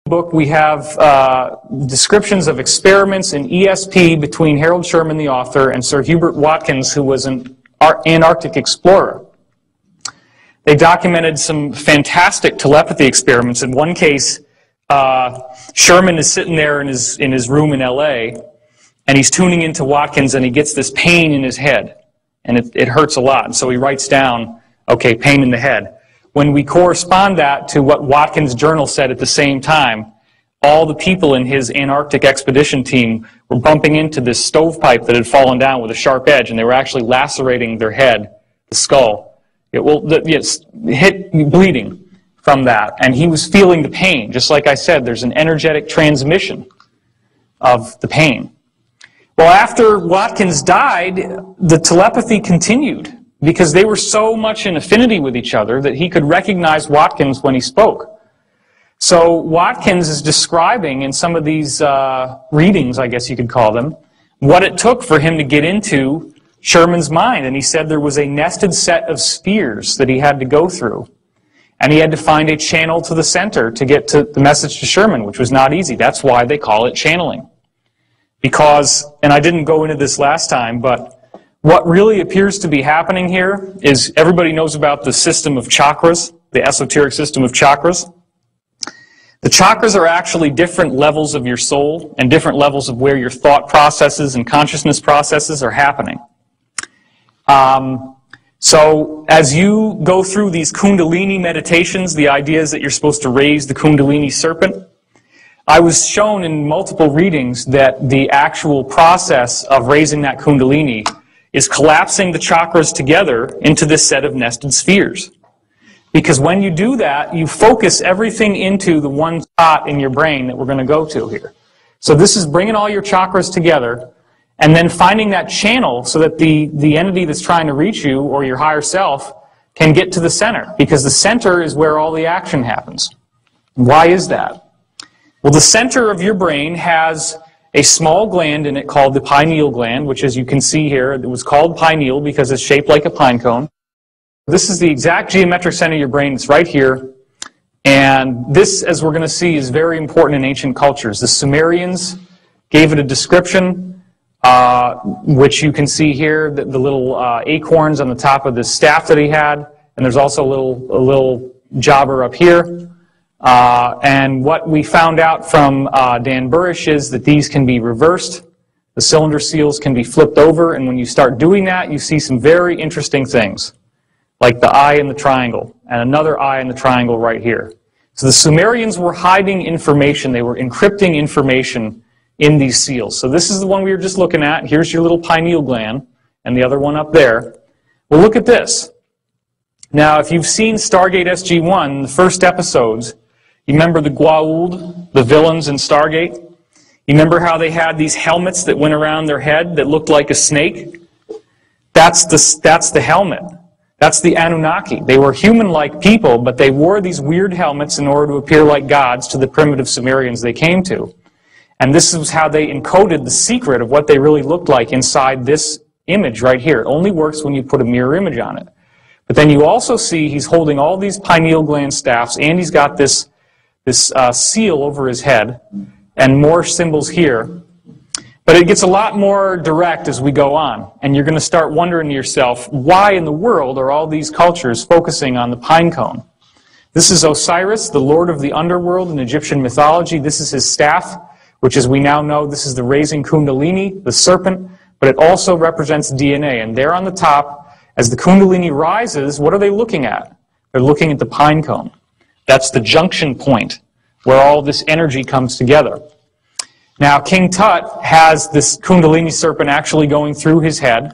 book we have descriptions of experiments in ESP between Harold Sherman, the author, and Sir Hubert Watkins, who was an Antarctic explorer. They documented some fantastic telepathy experiments. In one case, Sherman is sitting there in his room in LA, and he's tuning into Watkins, and he gets this pain in his head, and it hurts a lot. And so he writes down, okay, pain in the head. When we correspond that to what Watkins' journal said at the same time, all the people in his Antarctic expedition team were bumping into this stovepipe that had fallen down with a sharp edge, and they were actually lacerating their head, the skull. Bleeding from that. And he was feeling the pain. Just like I said, there's an energetic transmission of the pain. Well, after Watkins died, the telepathy continued, because they were so much in affinity with each other that he could recognize Watkins when he spoke. So Watkins is describing in some of these readings, I guess you could call them, what it took for him to get into Sherman's mind. And he said there was a nested set of spheres that he had to go through. And he had to find a channel to the center to get to the message to Sherman, which was not easy. That's why they call it channeling. Because, and I didn't go into this last time, but what really appears to be happening here is everybody knows about the system of chakras, the esoteric system of chakras. The chakras are actually different levels of your soul and different levels of where your thought processes and consciousness processes are happening. So as you go through these Kundalini meditations, the idea is that you're supposed to raise the Kundalini serpent. I was shown in multiple readings that the actual process of raising that Kundalini is collapsing the chakras together into this set of nested spheres. Because when you do that, you focus everything into the one spot in your brain that we're going to go to here. So this is bringing all your chakras together and then finding that channel so that the entity that's trying to reach you or your higher self can get to the center. Because the center is where all the action happens. Why is that? Well, the center of your brain has a small gland in it called the pineal gland, which, as you can see here, it was called pineal because it's shaped like a pine cone. This is the exact geometric center of your brain. It's right here. And this, as we're going to see, is very important in ancient cultures. The Sumerians gave it a description, which you can see here, the little acorns on the top of the staff that he had. And there's also a little jobber up here. And what we found out from Dan Burish is that these can be reversed. The cylinder seals can be flipped over, and when you start doing that, you see some very interesting things, like the eye in the triangle, and another eye in the triangle right here. So the Sumerians were hiding information. They were encrypting information in these seals. So this is the one we were just looking at. Here's your little pineal gland, and the other one up there. Well, look at this. Now, if you've seen Stargate SG-1, the first episodes, you remember the Goa'uld, the villains in Stargate? You remember how they had these helmets that went around their head that looked like a snake? That's the helmet. That's the Anunnaki. They were human-like people, but they wore these weird helmets in order to appear like gods to the primitive Sumerians they came to. And this is how they encoded the secret of what they really looked like inside this image right here. It only works when you put a mirror image on it. But then you also see he's holding all these pineal gland staffs, and he's got this seal over his head, and more symbols here. But it gets a lot more direct as we go on, and you're going to start wondering to yourself, why in the world are all these cultures focusing on the pine cone? This is Osiris, the lord of the underworld in Egyptian mythology. This is his staff, which, as we now know, this is the raising Kundalini, the serpent, but it also represents DNA. And there on the top, as the Kundalini rises, what are they looking at? They're looking at the pine cone. That's the junction point where all this energy comes together. Now, King Tut has this Kundalini serpent actually going through his head.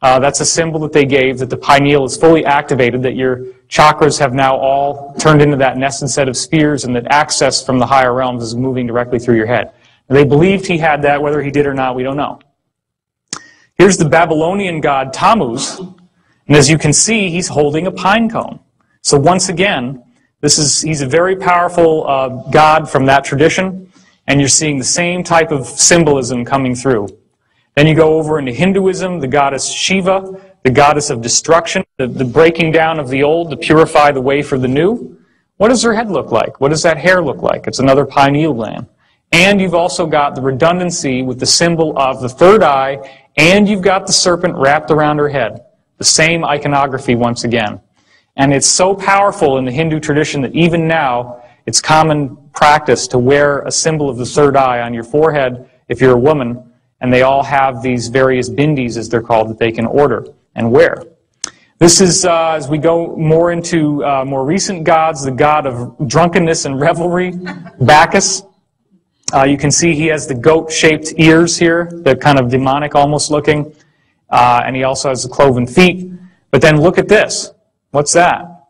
That's a symbol that they gave, that the pineal is fully activated, that your chakras have now all turned into that nested set of spheres, and that access from the higher realms is moving directly through your head. And they believed he had that. Whether he did or not, we don't know. Here's the Babylonian god Tammuz, and as you can see, he's holding a pine cone. So once again, he's a very powerful god from that tradition, and you're seeing the same type of symbolism coming through. Then you go over into Hinduism, the goddess Shiva, the goddess of destruction, the breaking down of the old to purify the way for the new. What does her head look like? What does that hair look like? It's another pineal gland. And you've also got the redundancy with the symbol of the third eye, and you've got the serpent wrapped around her head. The same iconography once again. And it's so powerful in the Hindu tradition that even now, it's common practice to wear a symbol of the third eye on your forehead if you're a woman, and they all have these various bindis, as they're called, that they can order and wear. This is, as we go more into more recent gods, the god of drunkenness and revelry, Bacchus. You can see he has the goat-shaped ears here, they're kind of demonic almost looking, and he also has the cloven feet. But then look at this. What's that?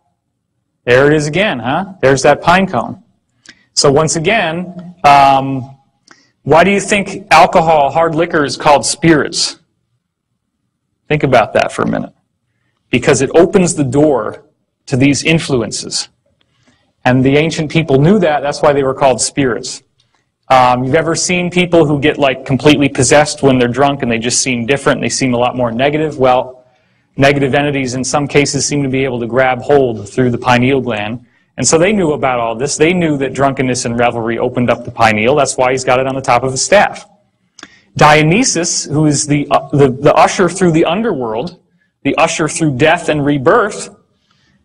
There it is again, huh? There's that pine cone. So once again, why do you think alcohol, hard liquor, is called spirits? Think about that for a minute. Because it opens the door to these influences. And the ancient people knew that, that's why they were called spirits. You've ever seen people who get like completely possessed when they're drunk and they just seem different, and they seem a lot more negative? Well, negative entities in some cases seem to be able to grab hold through the pineal gland. And so they knew about all this. They knew that drunkenness and revelry opened up the pineal. That's why he's got it on the top of his staff. Dionysus, who is the usher through the underworld, the usher through death and rebirth,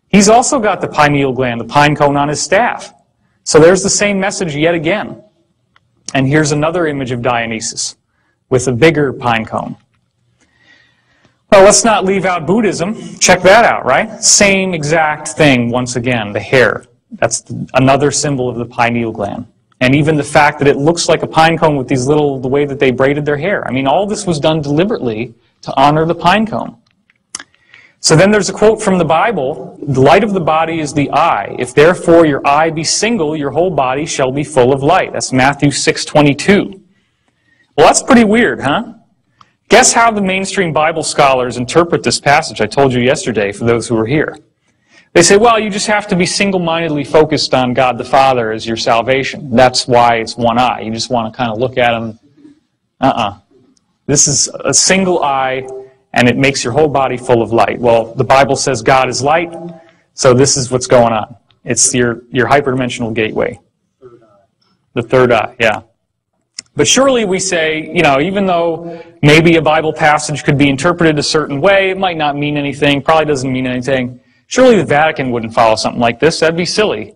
he's also got the pineal gland, the pine cone on his staff. So there's the same message yet again. And here's another image of Dionysus with a bigger pine cone. Well, let's not leave out Buddhism. Check that out, right? Same exact thing once again, the hair. That's another symbol of the pineal gland. And even the fact that it looks like a pine cone with these little, the way that they braided their hair. I mean, all this was done deliberately to honor the pine cone. So then there's a quote from the Bible, "The light of the body is the eye. If therefore your eye be single, your whole body shall be full of light." That's Matthew 6:22. Well, that's pretty weird, huh? Guess how the mainstream Bible scholars interpret this passage I told you yesterday, for those who were here. They say, well, you just have to be single-mindedly focused on God the Father as your salvation. That's why it's one eye. You just want to kind of look at him. This is a single eye, and it makes your whole body full of light. Well, the Bible says God is light, so this is what's going on. It's your hyperdimensional gateway. The third eye, yeah. But surely we say, you know, even though maybe a Bible passage could be interpreted a certain way, it might not mean anything, probably doesn't mean anything. Surely the Vatican wouldn't follow something like this. That'd be silly.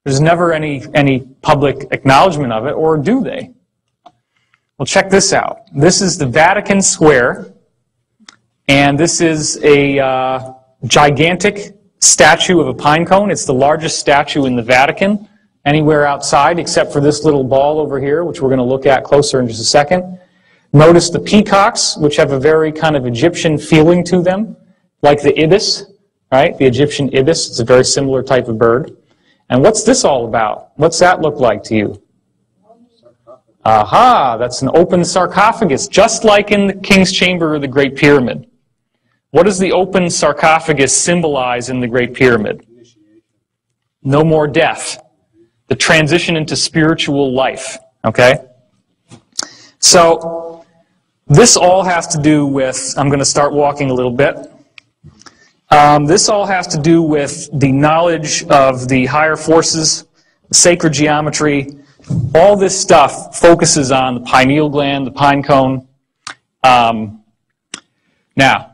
There's never any public acknowledgement of it, or do they? Well, check this out. This is the Vatican Square. And this is a gigantic statue of a pine cone. It's the largest statue in the Vatican, anywhere outside, except for this little ball over here, which we're going to look at closer in just a second. Notice the peacocks, which have a very kind of Egyptian feeling to them, like the ibis, right? The Egyptian ibis. It's a very similar type of bird. And what's this all about? What's that look like to you? Aha, that's an open sarcophagus, just like in the King's Chamber or the Great Pyramid. What does the open sarcophagus symbolize in the Great Pyramid? No more death. The transition into spiritual life. Okay? So, this all has to do with, I'm going to start walking a little bit. This all has to do with the knowledge of the higher forces, the sacred geometry. All this stuff focuses on the pineal gland, the pine cone. Now,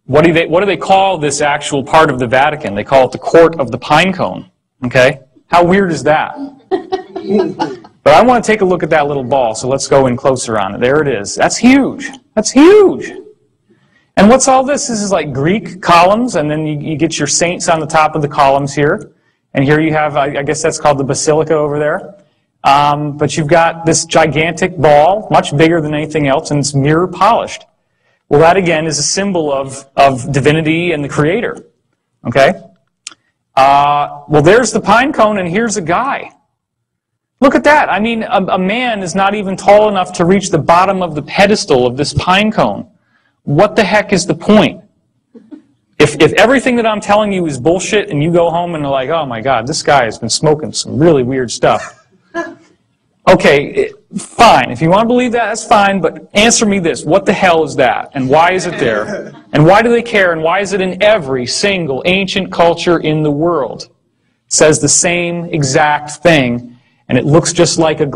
what do they call this actual part of the Vatican? They call it the Court of the Pine Cone. Okay? How weird is that? But I want to take a look at that little ball, so let's go in closer on it. There it is. That's huge. That's huge. And what's all this? This is like Greek columns, and then you get your saints on the top of the columns here. And here you have, I guess that's called the Basilica over there. But you've got this gigantic ball, much bigger than anything else, and it's mirror polished. Well, that again is a symbol of divinity and the Creator. Okay? Well, there's the pine cone, and here's a guy. Look at that. I mean, a man is not even tall enough to reach the bottom of the pedestal of this pine cone. What the heck is the point? If everything that I'm telling you is bullshit, and you go home and are like, oh my God, this guy has been smoking some really weird stuff. Okay, fine. If you want to believe that, that's fine, but answer me this. What the hell is that? And why is it there? And why do they care? And why is it in every single ancient culture in the world? says the same exact thing, and it looks just like a